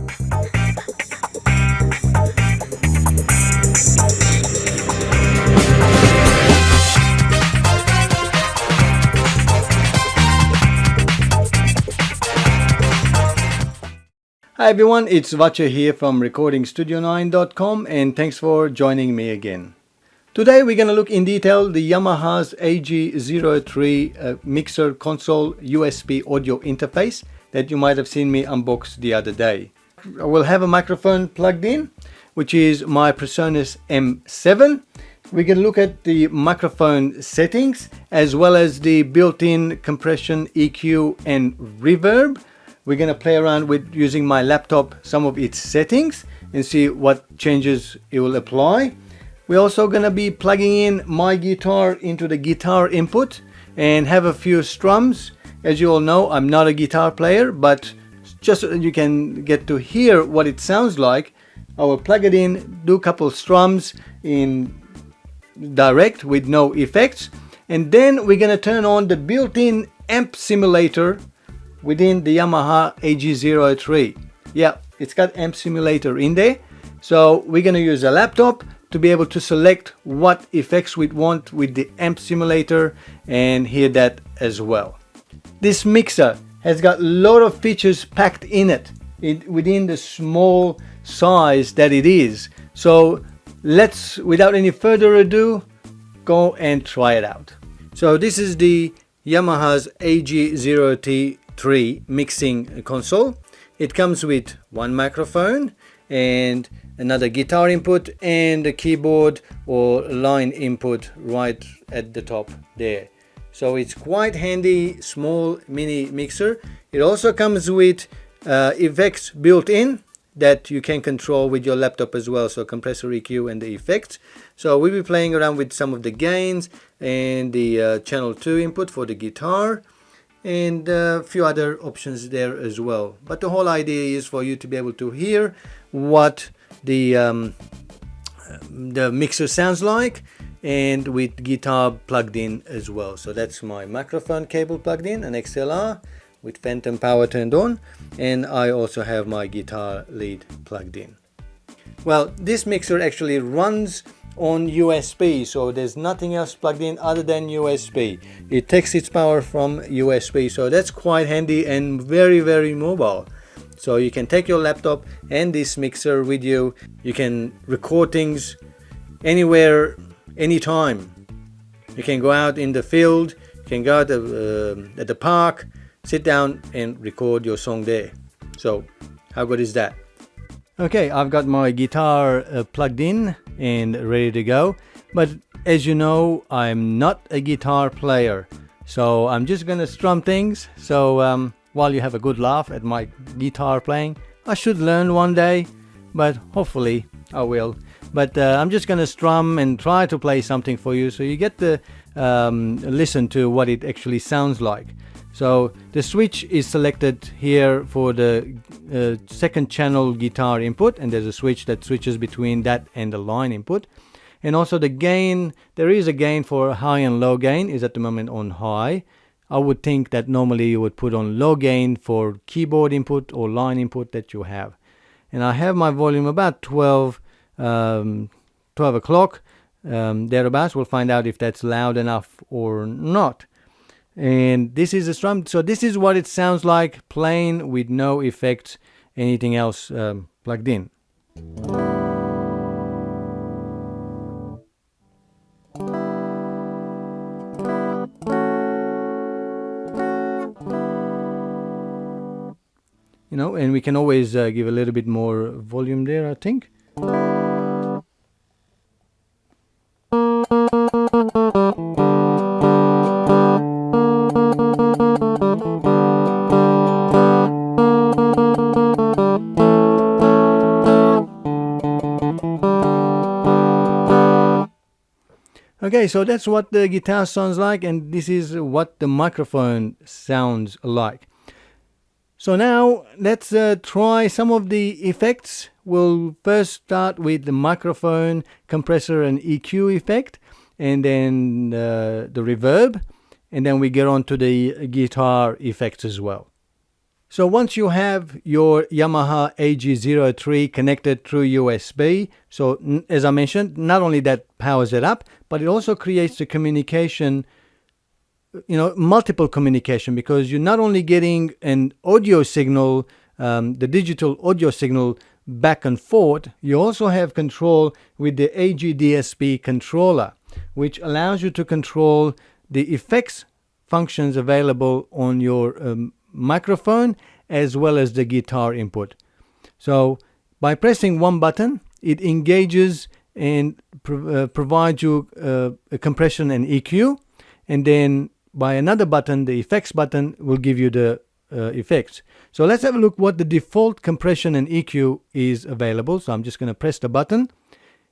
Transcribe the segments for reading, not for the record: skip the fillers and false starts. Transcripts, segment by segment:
Hi everyone, it's Vacha here from recordingstudio9.com and thanks for joining me again. Today we're going to look in detail the Yamaha's AG03 mixer console USB audio interface that you might have seen me unbox the other day. I will have a microphone plugged in, which is my PreSonus M7. We're going to look at the microphone settings as well as the built-in compression, EQ and reverb. We're going to play around with using my laptop some of its settings and see what changes it will apply. We're also going to be plugging in my guitar into the guitar input and have a few strums. As you all know, I'm not a guitar player, but just so you can get to hear what it sounds like, I will plug it in, do a couple strums in direct with no effects, and then we're going to turn on the built-in amp simulator within the Yamaha AG03. Yeah, it's got amp simulator in there. So we're going to use a laptop to be able to select what effects we want with the amp simulator and hear that as well. This mixer has got a lot of features packed in it within the small size that it is. So let's, without any further ado, go and try it out. So this is the Yamaha's AG03 mixing console. It comes with one microphone and another guitar input and a keyboard or line input right at the top there. So it's quite handy, small mini mixer. It also comes with effects built in that you can control with your laptop as well, so compressor, EQ and the effects. So we'll be playing around with some of the gains and the channel 2 input for the guitar and a few other options there as well. But the whole idea is for you to be able to hear what the mixer sounds like, and with guitar plugged in as well. So that's my microphone cable plugged in, an XLR with phantom power turned on, and I also have my guitar lead plugged in. Well, this mixer actually runs on USB, so there's nothing else plugged in other than USB. It takes its power from USB, so that's quite handy and very mobile. So you can take your laptop and this mixer with you. You can record things anywhere, anytime. You can go out in the field, you can go out at the park, sit down and record your song there. So how good is that? Okay, I've got my guitar plugged in and ready to go, but as you know, I'm not a guitar player, so I'm just gonna strum things. So while you have a good laugh at my guitar playing, I should learn one day, but hopefully I will. But I'm just gonna strum and try to play something for you so you get to listen to what it actually sounds like. So the switch is selected here for the second channel guitar input, and there's a switch that switches between that and the line input. And also the gain, there is a gain for high and low gain, is at the moment on high. I would think that normally you would put on low gain for keyboard input or line input that you have. And I have my volume about 12 o'clock, thereabouts. We'll find out if that's loud enough or not. And this is a strum, so this is what it sounds like plain with no effects, anything else plugged in. You know, and we can always give a little bit more volume there, I think. Okay, so that's what the guitar sounds like, and this is what the microphone sounds like. So now let's try some of the effects. We'll first start with the microphone, compressor and EQ effect, and then the reverb, and then we get on to the guitar effects as well. So once you have your Yamaha AG03 connected through USB, so as I mentioned, not only that powers it up, but it also creates the communication, multiple communication, because you're not only getting an audio signal, the digital audio signal back and forth, you also have control with the AG DSP controller, which allows you to control the effects functions available on your microphone as well as the guitar input. So by pressing one button, it engages and provides you a compression and EQ, and then by another button, the effects button, will give you the effects. So let's have a look what the default compression and EQ is available. So I'm just going to press the button,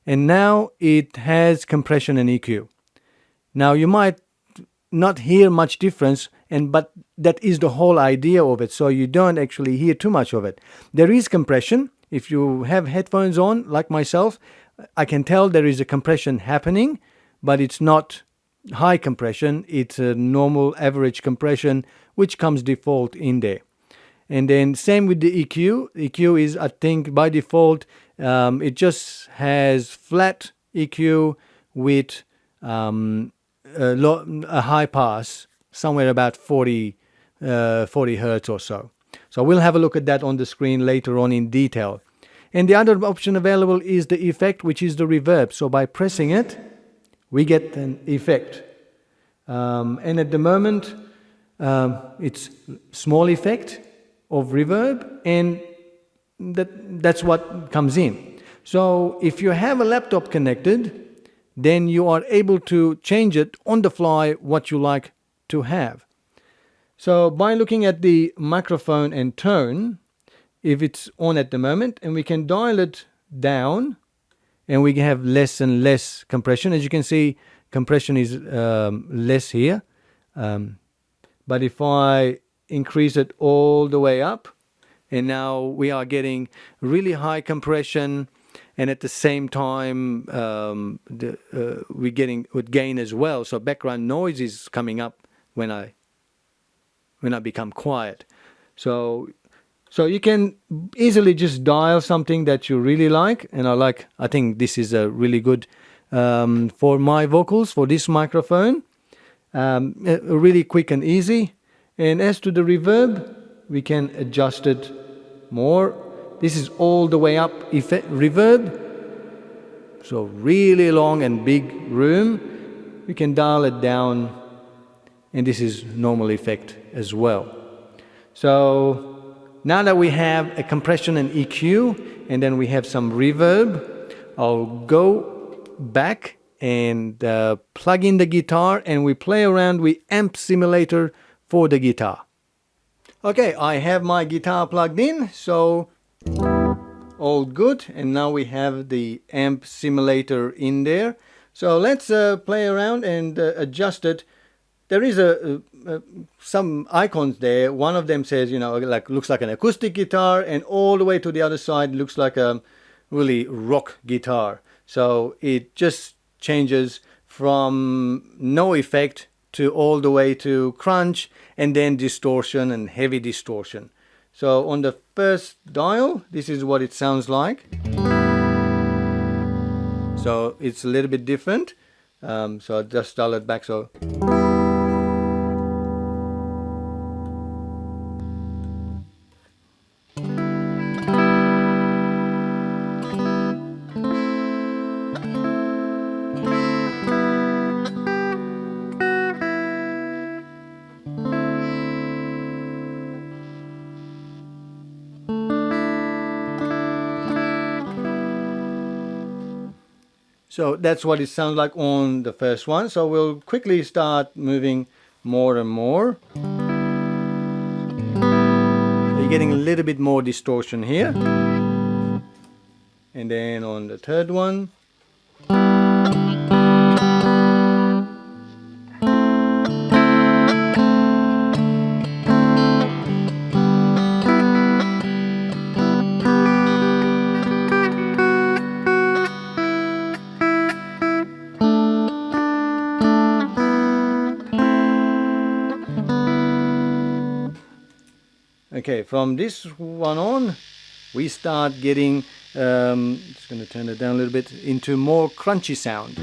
and now it has compression and EQ. Now you might not hear much difference, but that is the whole idea of it, so you don't actually hear too much of it. There is compression. If you have headphones on, like myself, I can tell there is a compression happening, but it's not high compression. It's a normal average compression, which comes default in there. And then same with the EQ. EQ is, I think, by default, it just has flat EQ with a high pass, somewhere about 40 hertz or so. So we'll have a look at that on the screen later on in detail. And the other option available is the effect, which is the reverb. So by pressing it, we get an effect. And at the moment, it's small effect of reverb, and that's what comes in. So if you have a laptop connected, then you are able to change it on the fly what you like to have. So by looking at the microphone and tone, if it's on at the moment, and we can dial it down, and we have less and less compression. As you can see, compression is less here. But if I increase it all the way up, and now we are getting really high compression, and at the same time we're getting with gain as well. So background noise is coming up when I become quiet. So you can easily just dial something that you really like, and I think this is a really good for my vocals for this microphone. Really quick and easy. And as to the reverb, we can adjust it more. This is all the way up effect reverb. So really long and big room. We can dial it down, and this is normal effect as well. So now that we have a compression and EQ, and then we have some reverb, I'll go back and plug in the guitar, and we play around with amp simulator for the guitar. Okay, I have my guitar plugged in, so all good, and now we have the amp simulator in there. So let's play around and adjust it. There is some icons there. One of them says, looks like an acoustic guitar, and all the way to the other side looks like a really rock guitar. So it just changes from no effect to all the way to crunch, and then distortion and heavy distortion. So on the first dial, this is what it sounds like. So it's a little bit different. So I'll just dial it back. So So that's what it sounds like on the first one. So we'll quickly start moving more and more. So you're getting a little bit more distortion here. And then on the third one. Okay, from this one on, we start getting, just going to turn it down a little bit, into more crunchy sound.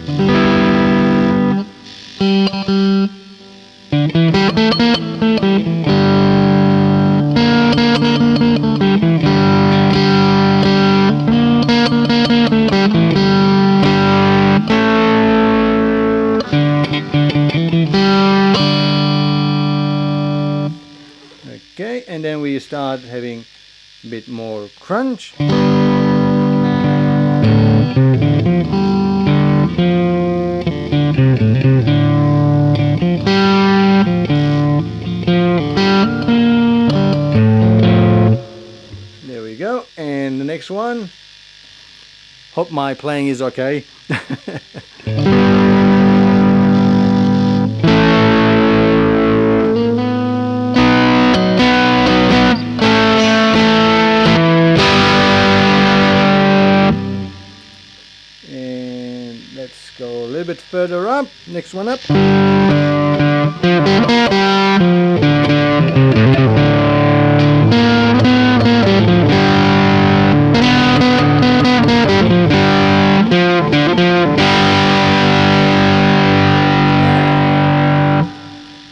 Okay, and then we start having a bit more crunch. There we go, and the next one. Hope my playing is okay. And let's go a little bit further up. Next one up.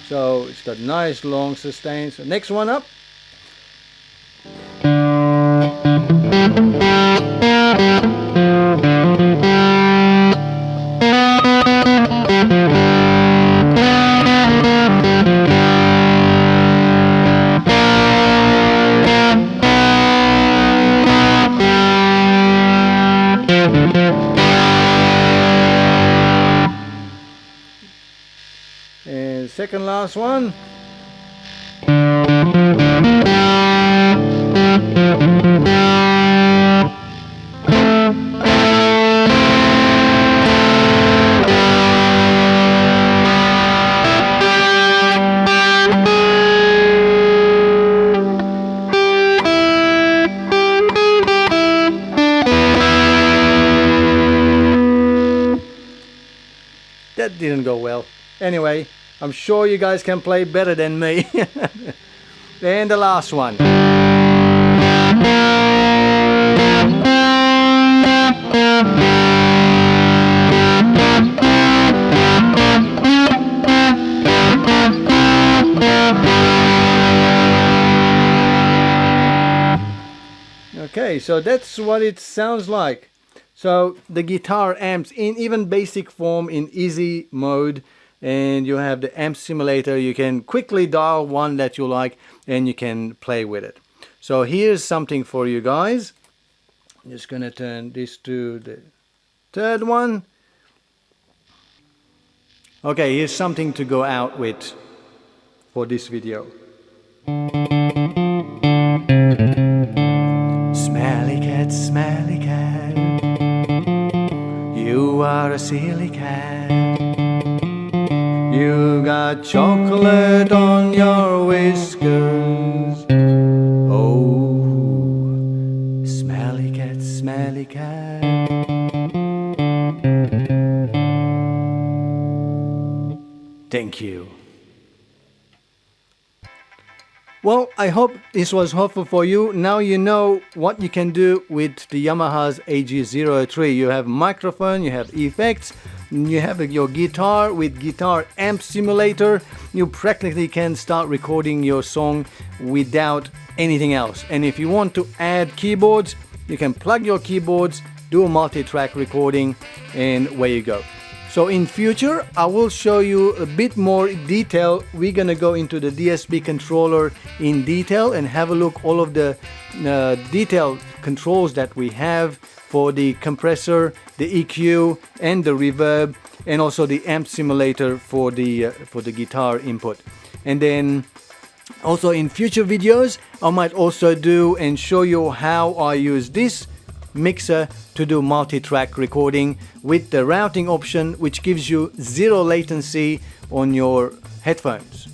So it's got nice long sustains. So next one up. And second last one. That didn't go well. Anyway, I'm sure you guys can play better than me. And the last one. Okay, so that's what it sounds like. So the guitar amps in even basic form in easy mode, and you have the amp simulator. You can quickly dial one that you like and you can play with it. So here's something for you guys. I'm just gonna turn this to the third one. Okay, here's something to go out with for this video. Smelly cat, smelly cat, you are a silly cat. You got chocolate on your whiskers. Oh, smelly cat, smelly cat. Thank you. Well, I hope this was helpful for you. Now you know what you can do with the Yamaha's AG03. You have microphone, you have effects, you have your guitar with guitar amp simulator. You practically can start recording your song without anything else. And if you want to add keyboards, you can plug your keyboards, do a multi-track recording, and away you go. So in future, I will show you a bit more detail. We're gonna go into the DSP controller in detail and have a look all of the detailed controls that we have for the compressor, the EQ, and the reverb, and also the amp simulator for the guitar input. And then also in future videos, I might also do and show you how I use this mixer to do multi-track recording with the routing option, which gives you zero latency on your headphones.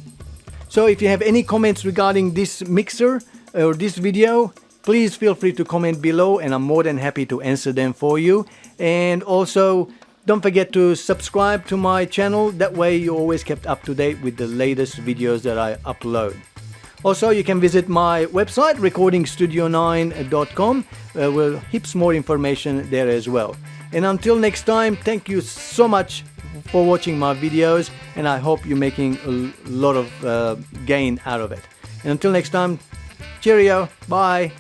So if you have any comments regarding this mixer or this video, please feel free to comment below and I'm more than happy to answer them for you. And also don't forget to subscribe to my channel, that way you're always kept up to date with the latest videos that I upload. Also, you can visit my website, recordingstudio9.com. With heaps more information there as well. And until next time, thank you so much for watching my videos, and I hope you're making a lot of gain out of it. And until next time, cheerio, bye.